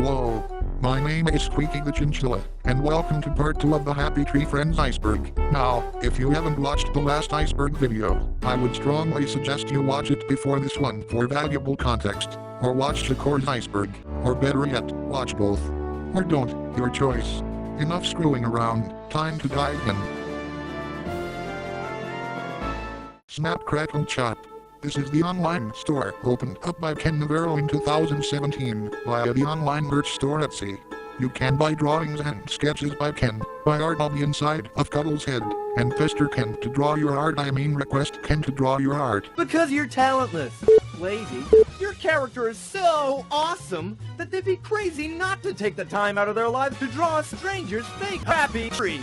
Hello, my name is Squeaky the Chinchilla, and welcome to part 2 of the Happy Tree Friends Iceberg. Now, if you haven't watched the last Iceberg video, I would strongly suggest you watch it before this one for valuable context, or watch the Core's Iceberg, or better yet, watch both. Or don't, your choice. Enough screwing around, time to dive in. Snap Crackle Chop. This is the online store opened up by Ken Navarro in 2017 via the online merch store Etsy. You can buy drawings and sketches by Ken, buy art on the inside of Cuddle's head, and pester Ken to draw your art. Request Ken to draw your art. Because you're talentless, lazy. Your character is so awesome that they'd be crazy not to take the time out of their lives to draw a stranger's fake happy tree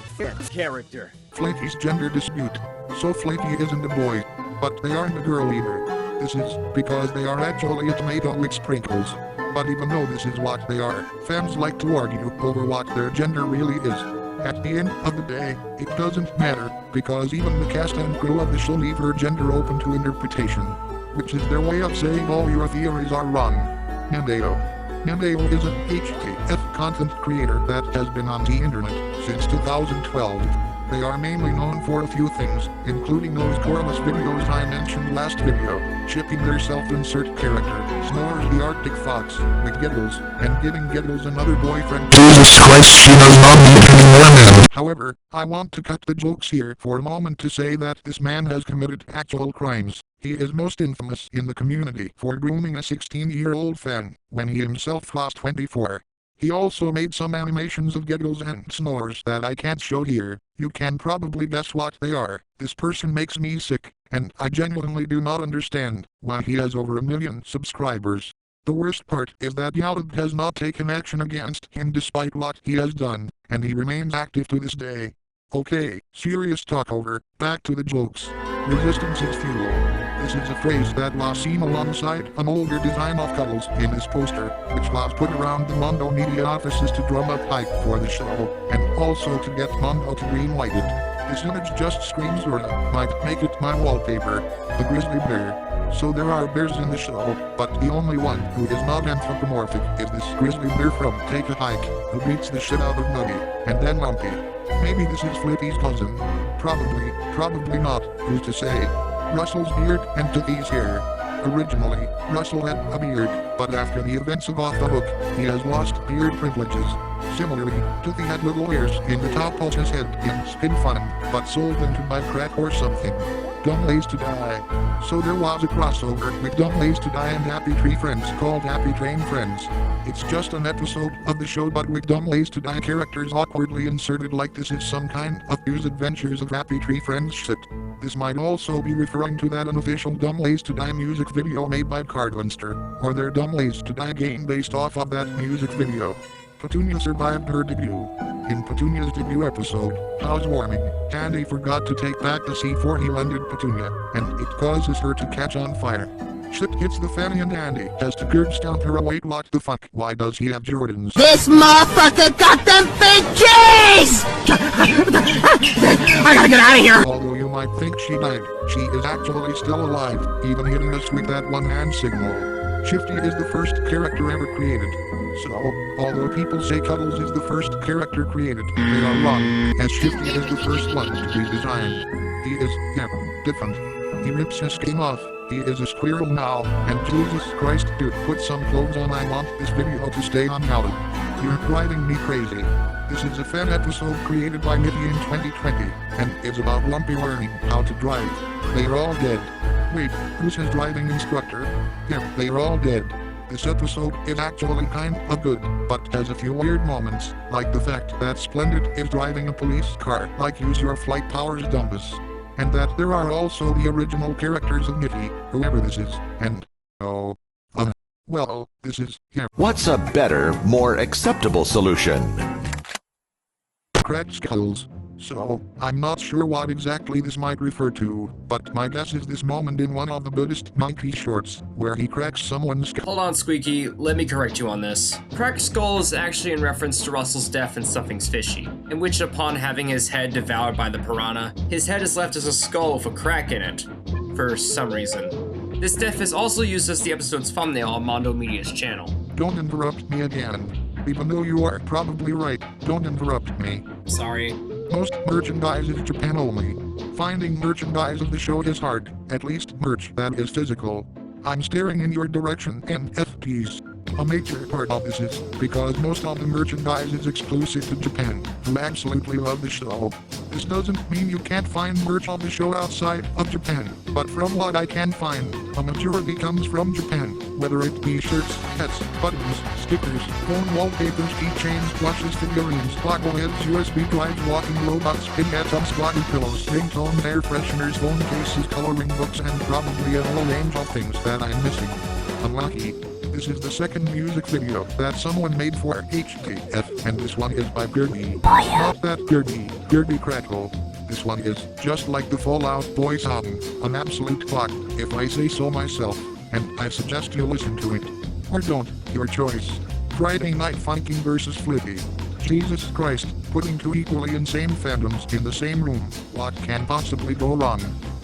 character. Flaky's gender dispute. So Flaky isn't a boy, but they aren't a girl either. This is because they are actually a tomato with sprinkles. But even though this is what they are, fans like to argue over what their gender really is. At the end of the day, it doesn't matter, because even the cast and crew of the show leave her gender open to interpretation. Which is their way of saying all your theories are wrong. Nandeo. Nandeo is an HTF content creator that has been on the internet since 2012. They are mainly known for a few things, including those coreless videos I mentioned last video, shipping their self-insert character, Snores the Arctic Fox, with Giggles, and giving Giggles another boyfriend. Jesus Christ, she does not need any more men. However, I want to cut the jokes here for a moment to say that this man has committed actual crimes. He is most infamous in the community for grooming a 16-year-old fan, when he himself was 24. He also made some animations of Giggles and Snores that I can't show here. You can probably guess what they are. This person makes me sick, and I genuinely do not understand why he has over 1 million subscribers. The worst part is that YouTube has not taken action against him despite what he has done, and he remains active to this day. Okay, serious talk over, back to the jokes. Resistance is fuel. This is a phrase that was seen alongside an older design of Cuddles in his poster, which was put around the Mondo Media offices to drum up hype for the show, and also to get Mondo to greenlight it. This image just screams Zora, might make it my wallpaper, the grizzly bear. So there are bears in the show, but the only one who is not anthropomorphic is this grizzly bear from Take a Hike, who beats the shit out of Nuggy, and then Lumpy. Maybe this is Flippy's cousin. Probably not, who's to say. Russell's beard and Toothy's hair. Originally, Russell had a beard, but after the events of Off the Hook, he has lost beard privileges. Similarly, Toothy had little hairs in the top of his head in Spin Fun, but sold them to buy crack or something. Dumb Ways to Die. So there was a crossover with Dumb Ways to Die and Happy Tree Friends called Happy Train Friends. It's just an episode of the show but with Dumb Ways to Die characters awkwardly inserted like this is some kind of News Adventures of Happy Tree Friends shit. This might also be referring to that unofficial Dumb Ways to Die music video made by Cardwinster, or their Dumb Ways to Die game based off of that music video. Petunia survived her debut. In Petunia's debut episode, Housewarming, Andy forgot to take back the C4 he lended Petunia, and it causes her to catch on fire. Shit hits the fan and Andy has to curb stomp her away. What the fuck? Why does he have Jordans? This motherfucker got them fake J's! I gotta get out of here! Although you might think she died, she is actually still alive, even hitting us with that one-hand signal. Shifty is the first character ever created. So, although people say Cuddles is the first character created, they are wrong, as Shifty is the first one to be designed. He is, different. He rips his skin off, he is a squirrel now, and Jesus Christ dude, put some clothes on. I want this video to stay on YouTube. You're driving me crazy. This is a fan episode created by Nippy in 2020, and is about Lumpy learning how to drive. They are all dead. Wait, who's his driving instructor? Yep, they are all dead. This episode is actually kind of good, but has a few weird moments, like the fact that Splendid is driving a police car like Use Your Flight Powers Dumbus. And that there are also the original characters of Nippy, whoever this is, and, well, this is, What's a better, more acceptable solution? Cracked skulls. So, I'm not sure what exactly this might refer to, but my guess is this moment in one of the Buddhist monkey shorts, where he cracks someone's skull. Hold on, Squeaky, let me correct you on this. Cracked skull is actually in reference to Russell's death in Something's Fishy, in which upon having his head devoured by the piranha, his head is left as a skull with a crack in it, for some reason. This death is also used as the episode's thumbnail on Mondo Media's channel. Don't interrupt me again. Even though you are probably right, don't interrupt me. Sorry. Most merchandise is Japan only. Finding merchandise of the show is hard, at least merch that is physical. I'm staring in your direction, NFTs. A major part of this is because most of the merchandise is exclusive to Japan, who absolutely love the show. This doesn't mean you can't find merch of the show outside of Japan, but from what I can find, a majority comes from Japan, whether it be shirts, hats, buttons, stickers, phone wallpapers, keychains, watches, figurines, bobbleheads, USB drives, walking robots, pinheads, squatty pillows, ringtones, air fresheners, phone cases, coloring books, and probably a whole range of things that I'm missing. Unlucky. This is the second music video that someone made for HTF, and this one is by Gertie. Not that Gertie Crackle. This one is just like the Fallout Boy song, an absolute fuck, if I say so myself, and I suggest you listen to it. Or don't, your choice. Friday Night Funkin' vs. Flippy. Jesus Christ, putting two equally insane fandoms in the same room, what can possibly go wrong?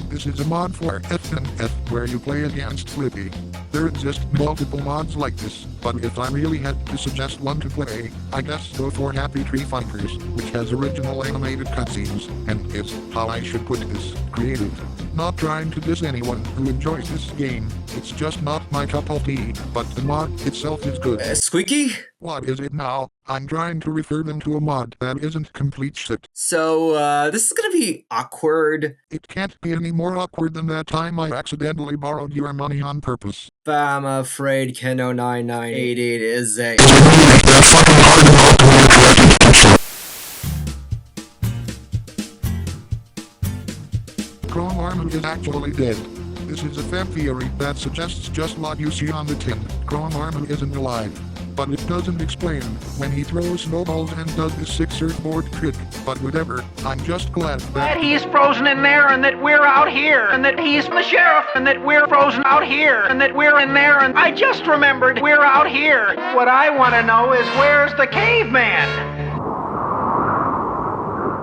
This is a mod for FNF where you play against Flippy. There exist multiple mods like this, but if I really had to suggest one to play, I guess go for Happy Tree Funkers, which has original animated cutscenes, and is, how I should put this, creative. Not trying to diss anyone who enjoys this game, it's just not my cup of tea, but the mod itself is good. Squeaky? What is it now? I'm trying to refer them to a mod that isn't complete shit. So, this is gonna be awkward. It can't be any more awkward than that time I accidentally borrowed your money on purpose. I'm afraid Keno9988 is a... Chrome Armor is actually dead. This is a fan theory that suggests just what you see on the tin. Chrome Armor isn't alive. But it doesn't explain when he throws snowballs and does this sick surfboard trick. But whatever, I'm just glad that he's frozen in there and that we're out here and that he's the sheriff and that we're frozen out here and that we're in there and I just remembered we're out here. What I want to know is where's the caveman?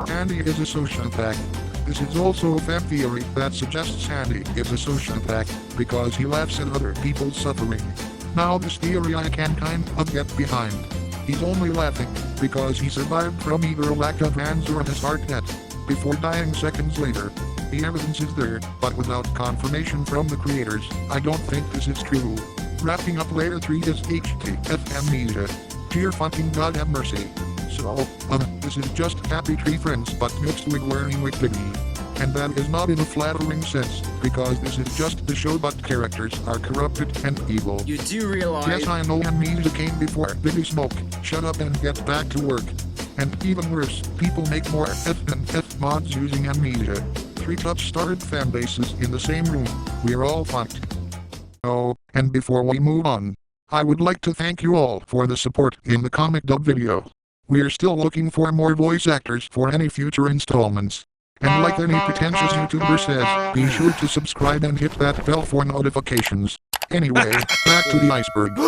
Andy is a sociopath. This is also a fan theory that suggests Andy is a sociopath because he laughs at other people's suffering. Now this theory I can kind of get behind. He's only laughing because he survived from either a lack of hands or a heart attack before dying seconds later. The evidence is there, but without confirmation from the creators, I don't think this is true. Wrapping up layer 3 is HTF Amnesia. Dear fucking God have mercy. So, this is just Happy Tree Friends but mixed with wearing Wickedy. And that is not in a flattering sense, because this is just the show but characters are corrupted and evil. You do realize... Yes, I know Amnesia came before Biggie Smoke. Shut up and get back to work. And even worse, people make more F mods using Amnesia. 3 touch-started fanbases in the same room. We're all fucked. Oh, and before we move on, I would like to thank you all for the support in the comic dub video. We're still looking for more voice actors for any future installments. And like any pretentious YouTuber says, be sure to subscribe and hit that bell for notifications. Anyway, back to the iceberg.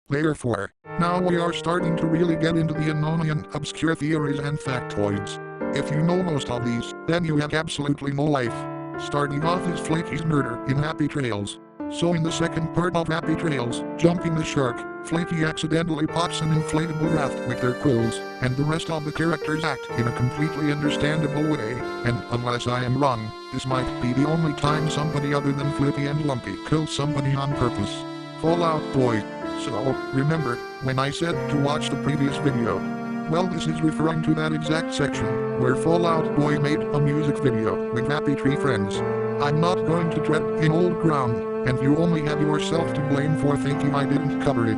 Layer 4. Now we are starting to really get into the unknown and obscure theories and factoids. If you know most of these, then you have absolutely no life. Starting off is Flaky's murder in Happy Trails. So in the second part of Happy Trails, Jumping the Shark, Flaky accidentally pops an inflatable raft with their quills, and the rest of the characters act in a completely understandable way, and unless I am wrong, this might be the only time somebody other than Flippy and Lumpy kills somebody on purpose. Fallout Boy. So, remember, when I said to watch the previous video? Well, this is referring to that exact section, where Fallout Boy made a music video with Happy Tree Friends. I'm not going to tread in old ground, and you only have yourself to blame for thinking I didn't cover it.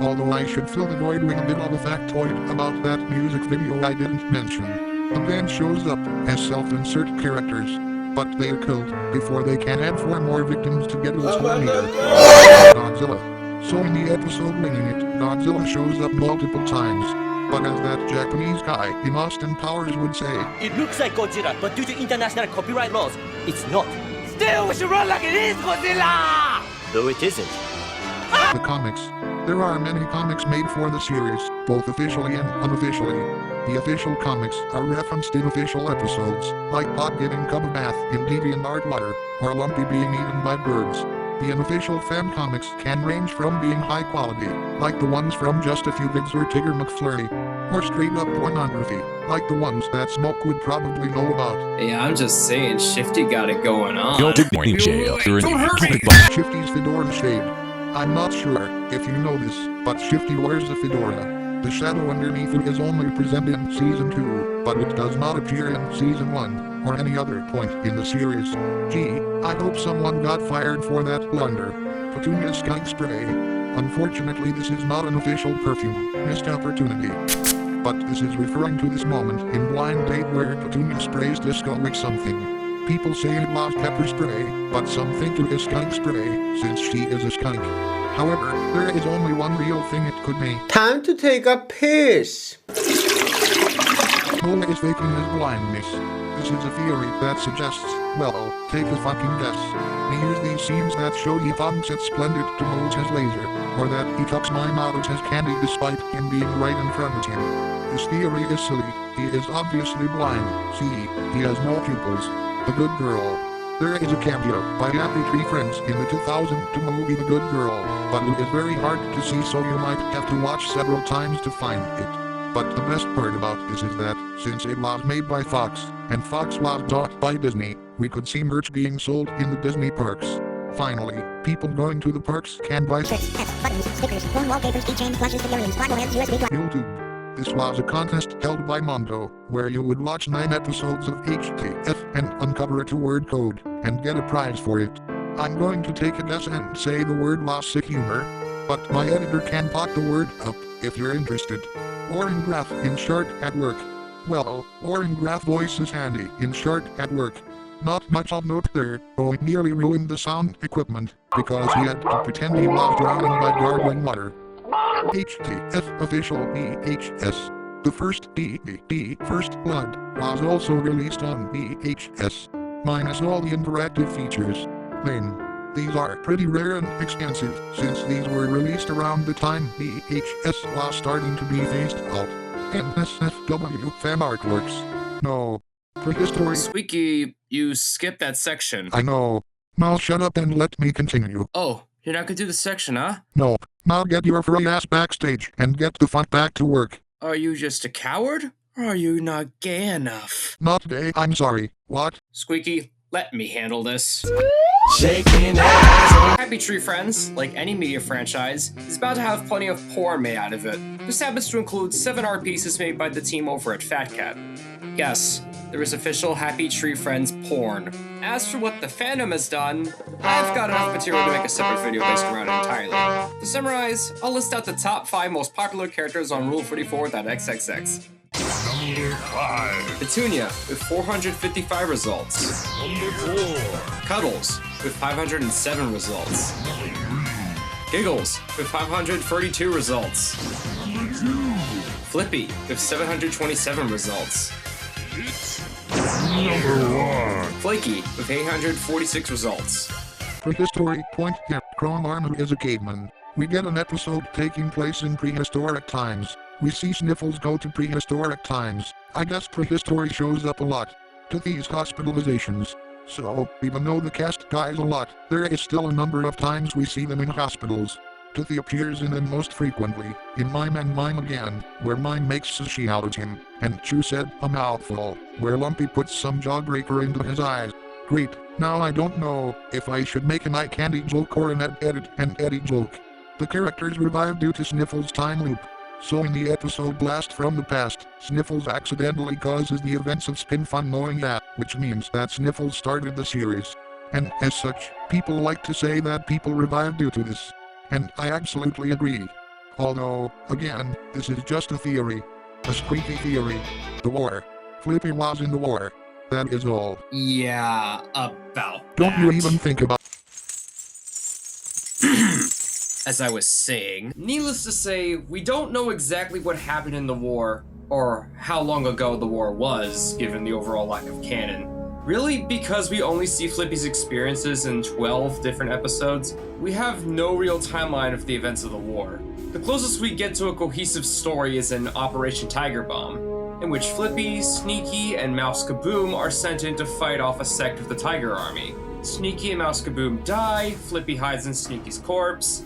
Although I should fill the void with a bit of a factoid about that music video I didn't mention. The band shows up as self-insert characters, but they are killed before they can add 4 more victims to get us one meter. Godzilla. So in the episode Winging It, Godzilla shows up multiple times. But as that Japanese guy in Austin Powers would say, it looks like Godzilla, but due to international copyright laws, it's not. Still, we should run like it is Godzilla! Though it isn't. The comics. There are many comics made for the series, both officially and unofficially. The official comics are referenced in official episodes, like Pot getting Cub a bath in DeviantArt water, or Lumpy being eaten by birds. The unofficial fan comics can range from being high quality, like the ones from Just a Few Vids or Tigger McFlurry, or straight up pornography, like the ones that Smoke would probably know about. Yeah, I'm just saying, Shifty got it going on. Shifty's Fedora shade. I'm not sure if you know this, but Shifty wears a fedora. The shadow underneath it is only present in Season 2, but it does not appear in Season 1, or any other point in the series. Gee, I hope someone got fired for that blunder. Petunia Skunk Spray. Unfortunately, this is not an official perfume. Missed opportunity. But this is referring to this moment in Blind Date where Petunia sprays Disco with something. People say it was pepper spray, but some think it is skunk spray, since she is a skunk. However, there is only one real thing it could be. Time to take a piss. Mola is faking his blindness. This is a theory that suggests, well, take a fucking guess. He hears these scenes that show he thinks it's splendid to hold his laser, or that he tucks mime out of his candy despite him being right in front of him. This theory is silly. He is obviously blind. See, he has no pupils. The Good Girl. There is a cameo by Happy Tree Friends in the 2002 movie The Good Girl, but it is very hard to see, so you might have to watch several times to find it. But the best part about this is that, since it was made by Fox, and Fox was bought by Disney, we could see merch being sold in the Disney parks. Finally, people going to the parks can buy shirts, hats, buttons, stickers, phone wallpapers, keychains, plushes, figurines, Legolands, USB drive. YouTube. This was a contest held by Mondo, where you would watch 9 episodes of HTF and uncover a 2-word code, and get a prize for it. I'm going to take a guess and say the word was sick humor, but my editor can pop the word up, if you're interested. Orin Graff in short at work. Well, Orin Graff voice is handy in short at work. Not much of note there, though it nearly ruined the sound equipment, because he had to pretend he was drowning by gargling water. HTF Official VHS. The first DVD First Blood was also released on VHS, minus all the interactive features. Then, these are pretty rare and expensive, since these were released around the time VHS was starting to be phased out. NSFW fan artworks. No. Prehistory. Squeaky, you skipped that section. I know. Now shut up and let me continue. Oh, you're not gonna do the section, huh? No. Now get your furry ass backstage and get the fuck back to work. Are you just a coward? Or are you not gay enough? Not gay, I'm sorry. What? Squeaky, let me handle this. Shaking ass. Happy Tree Friends, like any media franchise, is about to have plenty of porn made out of it. This happens to include 7 art pieces made by the team over at Fat Cat. Yes, there is official Happy Tree Friends porn. As for what the fandom has done, I've got enough material to make a separate video based around it entirely. To summarize, I'll list out the top 5 most popular characters on Rule44.xxx. Number 5. Petunia with 455 results. Number 4. Cuddles with 507 results. Giggles with 532 results. Number 2. Flippy with 727 results. It's number 1. Flaky with 846 results. Prehistory point here. Chrome Armor is a caveman. We get an episode taking place in prehistoric times. We see Sniffles go to prehistoric times. I guess prehistory shows up a lot to these hospitalizations. So, even though the cast dies a lot, there is still a number of times we see them in hospitals. Toothy appears in them most frequently, in Mime and Mime Again, where Mime makes sushi out of him, and Chew said a mouthful, where Lumpy puts some jawbreaker into his eyes. Great, now I don't know if I should make an eye candy joke or an edit and Eddie joke. The characters revive due to Sniffles' time loop. So in the episode Blast from the Past, Sniffles accidentally causes the events of Spin Fun knowing that, which means that Sniffles started the series. And as such, people like to say that people revive due to this. And I absolutely agree. Although, again, this is just a theory. A squeaky theory. The war. Flippy was in the war. That is all. Yeah, about Don't you that. even think about As I was saying, needless to say, we don't know exactly what happened in the war, or how long ago the war was, given the overall lack of canon. Really, because we only see Flippy's experiences in 12 different episodes, we have no real timeline of the events of the war. The closest we get to a cohesive story is in Operation Tiger Bomb, in which Flippy, Sneaky, and Mouse Kaboom are sent in to fight off a sect of the Tiger Army. Sneaky and Mouse Kaboom die, Flippy hides in Sneaky's corpse,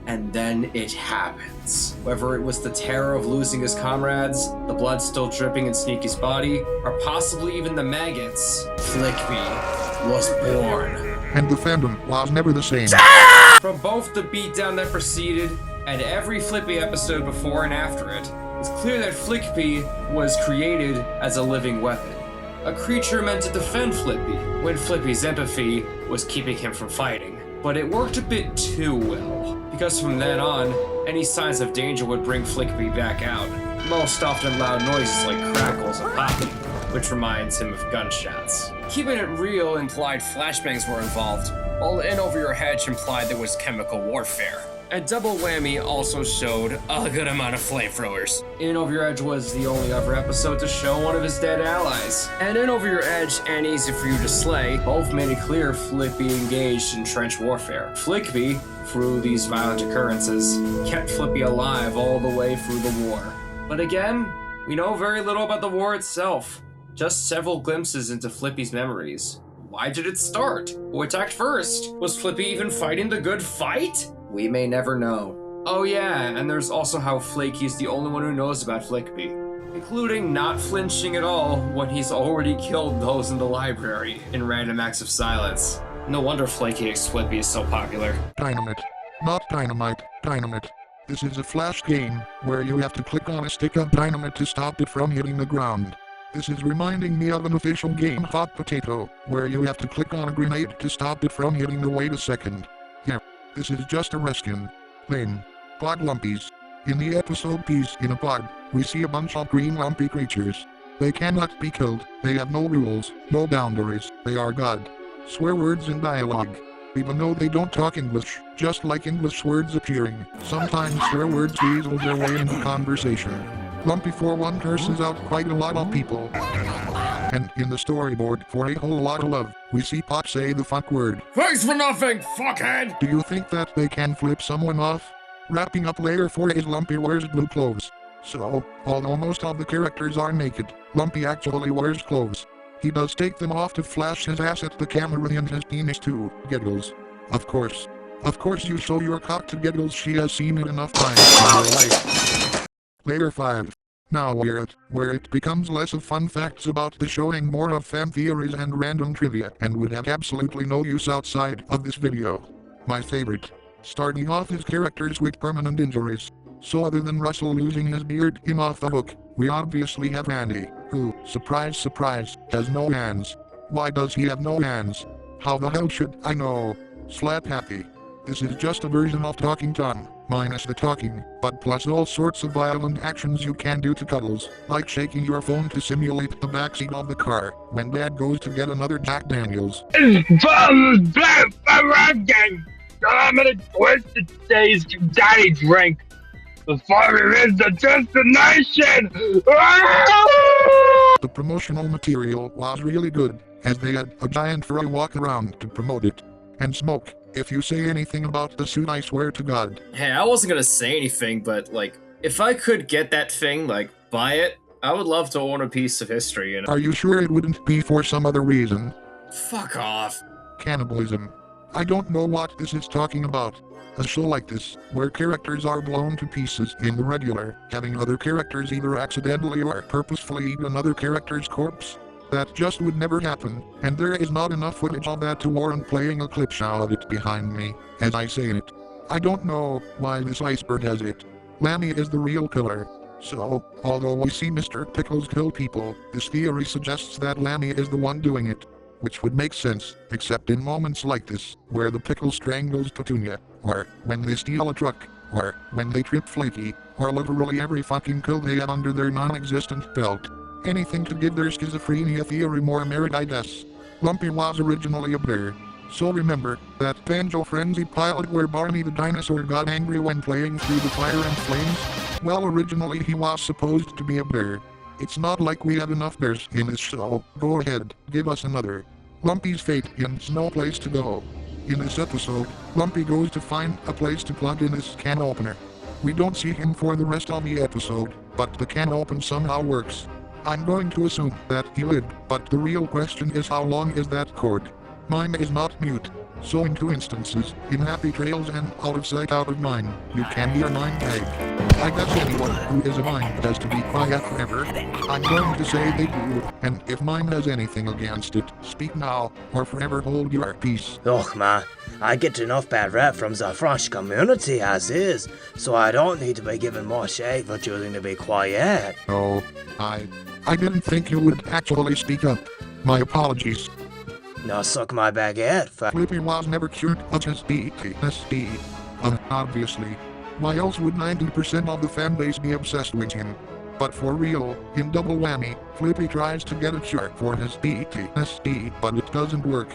and then it happens. Whether it was the terror of losing his comrades, the blood still dripping in Sneaky's body, or possibly even the maggots, Flippy was born. And the fandom was never the same. From both the beatdown that preceded and every Flippy episode before and after it, it's clear that Flippy was created as a living weapon. A creature meant to defend Flippy when Flippy's empathy was keeping him from fighting. But it worked a bit too well, because from then on, any signs of danger would bring Flippy back out. Most often loud noises like crackles and popping, which reminds him of gunshots. Keeping it real implied flashbangs were involved, while In Over Your Hedge implied there was chemical warfare. And Double Whammy also showed a good amount of flamethrowers. In Over Your Edge was the only other episode to show one of his dead allies. And In Over Your Edge and Easy For You to Slay both made it clear Flippy engaged in trench warfare. Flippy, through these violent occurrences, kept Flippy alive all the way through the war. But again, we know very little about the war itself. Just several glimpses into Flippy's memories. Why did it start? Who attacked first? Was Flippy even fighting the good fight? We may never know. Oh yeah, and there's also how Flaky's the only one who knows about Flippy, including not flinching at all when he's already killed those in the library in random acts of silence. No wonder Flaky X Flippy is so popular. Dynamite. Not dynamite, dynamite. This is a flash game, where you have to click on a stick of dynamite to stop it from hitting the ground. This is reminding me of an official game Hot Potato, where you have to click on a grenade to stop it from hitting the wait a second. Yeah, this is just a reskin. Lame. Pod Lumpies. In the episode Peas in a Pod, we see a bunch of green lumpy creatures. They cannot be killed, they have no rules, no boundaries, they are God. Swear words in dialogue. Even though they don't talk English, just like English words appearing, sometimes swear words weasel their way into conversation. Lumpy 4-1 curses out quite a lot of people. And in the storyboard for A Whole Lot of Love, we see Pot say the fuck word. Thanks for nothing, fuckhead! Do you think that they can flip someone off? Wrapping up layer 4 is Lumpy wears blue clothes. So, although most of the characters are naked, Lumpy actually wears clothes. He does take them off to flash his ass at the camera and his penis too, Giggles. Of course. Of course you show your cock to Giggles, she has seen it enough times in her life. Layer 5. Now we're at where it becomes less of fun facts about the show and more of fan theories and random trivia, and would have absolutely no use outside of this video. My favorite. Starting off his characters with permanent injuries. So other than Russell losing his beard him off the hook, we obviously have Andy, who, surprise surprise, has no hands. Why does he have no hands? How the hell should I know? Slap happy. This is just a version of Talking Tom, minus the talking, but plus all sorts of violent actions you can do to Cuddles, like shaking your phone to simulate the backseat of the car, when Dad goes to get another Jack Daniels. I'm gonna twist today's daddy drink. The fire is the destination! The promotional material was really good, as they had a giant furry walk around to promote it. And Smoke, if you say anything about the suit I swear to God. Hey, I wasn't gonna say anything, but like, if I could get that thing, like, buy it, I would love to own a piece of history, you know? Are you sure it wouldn't be for some other reason? Fuck off. Cannibalism. I don't know what this is talking about. A show like this, where characters are blown to pieces in the regular, having other characters either accidentally or purposefully eat another character's corpse? That just would never happen, and there is not enough footage of that to warrant playing a clip show of it behind me, as I say it. I don't know why this Iceberg has it. Lammy is the real killer. So, although we see Mr. Pickles kill people, this theory suggests that Lammy is the one doing it. Which would make sense, except in moments like this, where the Pickle strangles Petunia, or when they steal a truck, or when they trip Flaky, or literally every fucking kill they have under their non-existent belt. Anything to give their schizophrenia theory more merit, I guess. Lumpy was originally a bear. So remember that Banjo Frenzy pilot where Barney the dinosaur got angry when playing through the fire and flames? Well, originally he was supposed to be a bear. It's not like we have enough bears in this show. Go ahead, give us another. Lumpy's fate ends, no place to go. In this episode, Lumpy goes to find a place to plug in his can opener. We don't see him for the rest of the episode, but the can open somehow works. I'm going to assume that he lived, but the real question is how long is that cord? Mine is not mute. So in 2 instances, in Happy Trails and Out of Sight Out of Mind, you can hear mine beg. I guess anyone who is a mine has to be quiet forever. I'm going to say they do, and if mine has anything against it, speak now, or forever hold your peace. Look, man, I get enough bad rep from the French community as is, so I don't need to be given more shade for choosing to be quiet. Oh, I didn't think you would actually speak up. My apologies. Now suck my baguette, Flippy was never cured of his PTSD. Obviously. Why else would 90% of the fanbase be obsessed with him? But for real, in double whammy, Flippy tries to get a cure for his PTSD, but it doesn't work.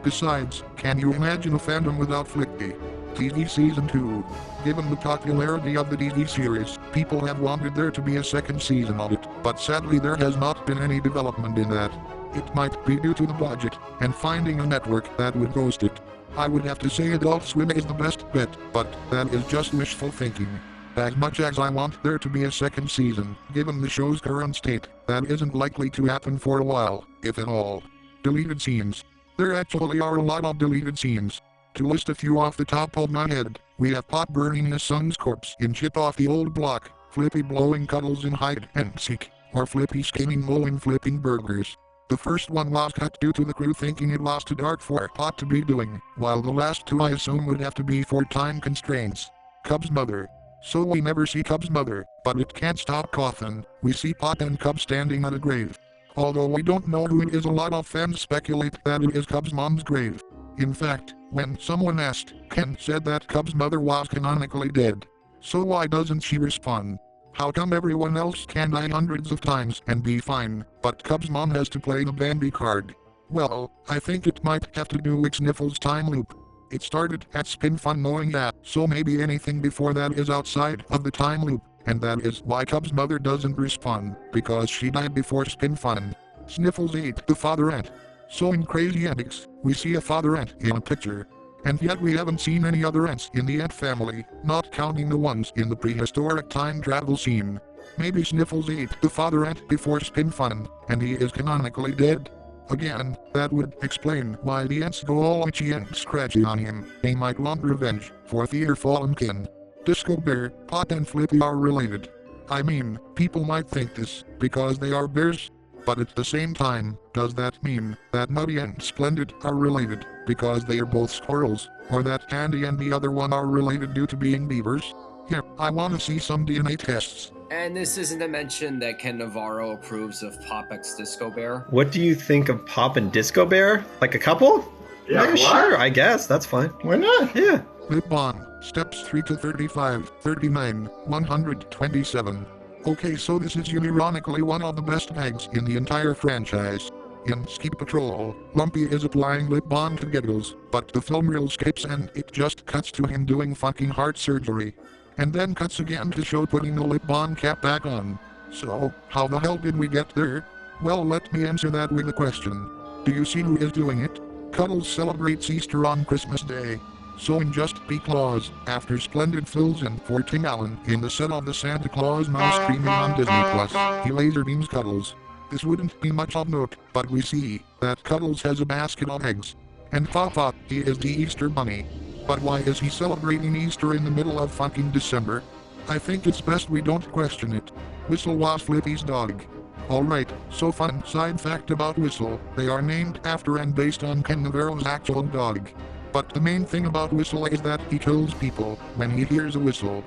Besides, can you imagine a fandom without Flippy? TV Season 2. Given the popularity of the TV series, people have wanted there to be a second season of it, but sadly there has not been any development in that. It might be due to the budget, and finding a network that would host it. I would have to say Adult Swim is the best bet, but that is just wishful thinking. As much as I want there to be a second season, given the show's current state, that isn't likely to happen for a while, if at all. Deleted scenes. There actually are a lot of deleted scenes. To list a few off the top of my head, we have Pop burning his son's corpse in Chip Off the Old Block, Flippy blowing cuddles in hide and seek, or Flippy scheming Mo in flipping burgers. The first one was cut due to the crew thinking it was too dark for Pot to be doing, while the last 2 I assume would have to be for time constraints. Cub's mother. So we never see Cub's mother, but it can't stop coughing. We see Pot and Cub standing at a grave. Although we don't know who it is, a lot of fans speculate that it is Cub's mom's grave. In fact, when someone asked, Ken said that Cub's mother was canonically dead. So why doesn't she respond? How come everyone else can die hundreds of times and be fine, but Cub's mom has to play the Bambi card? Well, I think it might have to do with Sniffles' time loop. It started at Spin Fun knowing that, so maybe anything before that is outside of the time loop, and that is why Cub's mother doesn't respond, because she died before Spin Fun. Sniffles ate the father ant. So in Crazy Antics, we see a father ant in a picture. And yet we haven't seen any other ants in the ant family, not counting the ones in the prehistoric time travel scene. Maybe Sniffles ate the father ant before Spin Fun, and he is canonically dead. Again, that would explain why the ants go all itchy and scratchy on him. They might want revenge for their fallen kin. Disco Bear, Pot and Flippy are related. I mean, people might think this, because they are bears. But at the same time, does that mean that Nutty and Splendid are related because they are both squirrels, or that Candy and the other one are related due to being beavers? Here, I want to see some DNA tests. And this isn't to mention that Ken Navarro approves of Pop X Disco Bear. What do you think of Pop and Disco Bear? Like a couple? Yeah, sure, I guess, that's fine. Why not? Yeah. Lip Balm, steps 3 to 35, 39, 127. Okay, so this is unironically one of the best gags in the entire franchise. In Ski Patrol, Lumpy is applying lip balm to Giggles, but the film reel skips and it just cuts to him doing fucking heart surgery. And then cuts again to show putting the lip balm cap back on. So, how the hell did we get there? Well, let me answer that with a question. Do you see who is doing it? Cuddles celebrates Easter on Christmas Day. So in Just Because, after Splendid fills in for Tim Allen in the set of the Santa Claus now streaming on Disney Plus, he laser beams Cuddles. This wouldn't be much of note, but we see that Cuddles has a basket of eggs. And Papa, he is the Easter Bunny. But why is he celebrating Easter in the middle of fucking December? I think it's best we don't question it. Whistle was Flippy's dog. Alright, so fun side fact about Whistle, they are named after and based on Ken Navarro's actual dog. But the main thing about Whistle is that he kills people when he hears a whistle.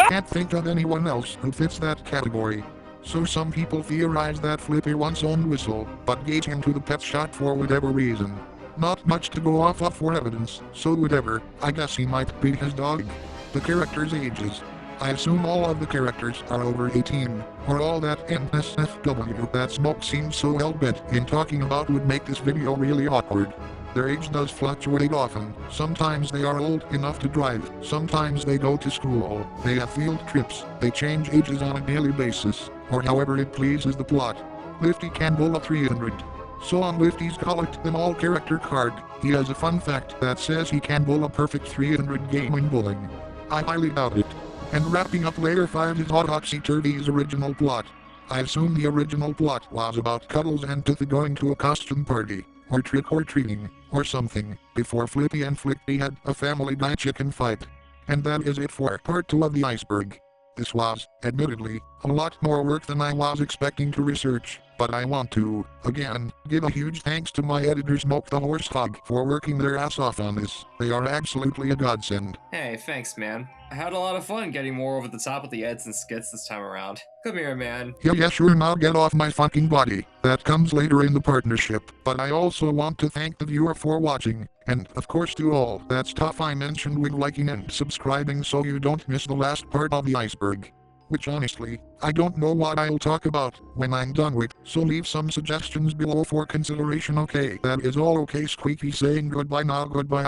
Can't think of anyone else who fits that category. So some people theorize that Flippy once owned Whistle, but gave him to the pet shop for whatever reason. Not much to go off of for evidence, so whatever, I guess he might be his dog. The characters' ages. I assume all of the characters are over 18, or all that NSFW that Smoke seems so hell-bent in talking about would make this video really awkward. Their age does fluctuate often. Sometimes they are old enough to drive, sometimes they go to school, they have field trips, they change ages on a daily basis, or however it pleases the plot. Lifty can bowl a 300. So on Lifty's Collect Them All character card, he has a fun fact that says he can bowl a perfect 300 game in bowling. I highly doubt it. And wrapping up layer 5 is Autopsy Turdy's original plot. I assume the original plot was about Cuddles and Toothy going to a costume party, or trick-or-treating, or something, before Flippy and Flippy had a Family Guy chicken fight. And that is it for part 2 of the Iceberg. This was, admittedly, a lot more work than I was expecting to research, but I want to, again, give a huge thanks to my editor Smoke the Horse Hog for working their ass off on this. They are absolutely a godsend. Hey, thanks, man. I had a lot of fun getting more over the top of the eds and skits this time around. Come here, man. Yeah, sure, now get off my fucking body. That comes later in the partnership. But I also want to thank the viewer for watching. And, of course, to all that stuff I mentioned with liking and subscribing so you don't miss the last part of the Iceberg. Which honestly, I don't know what I'll talk about when I'm done with, so leave some suggestions below for consideration, okay? That is all, okay? Squeaky saying goodbye now, goodbye.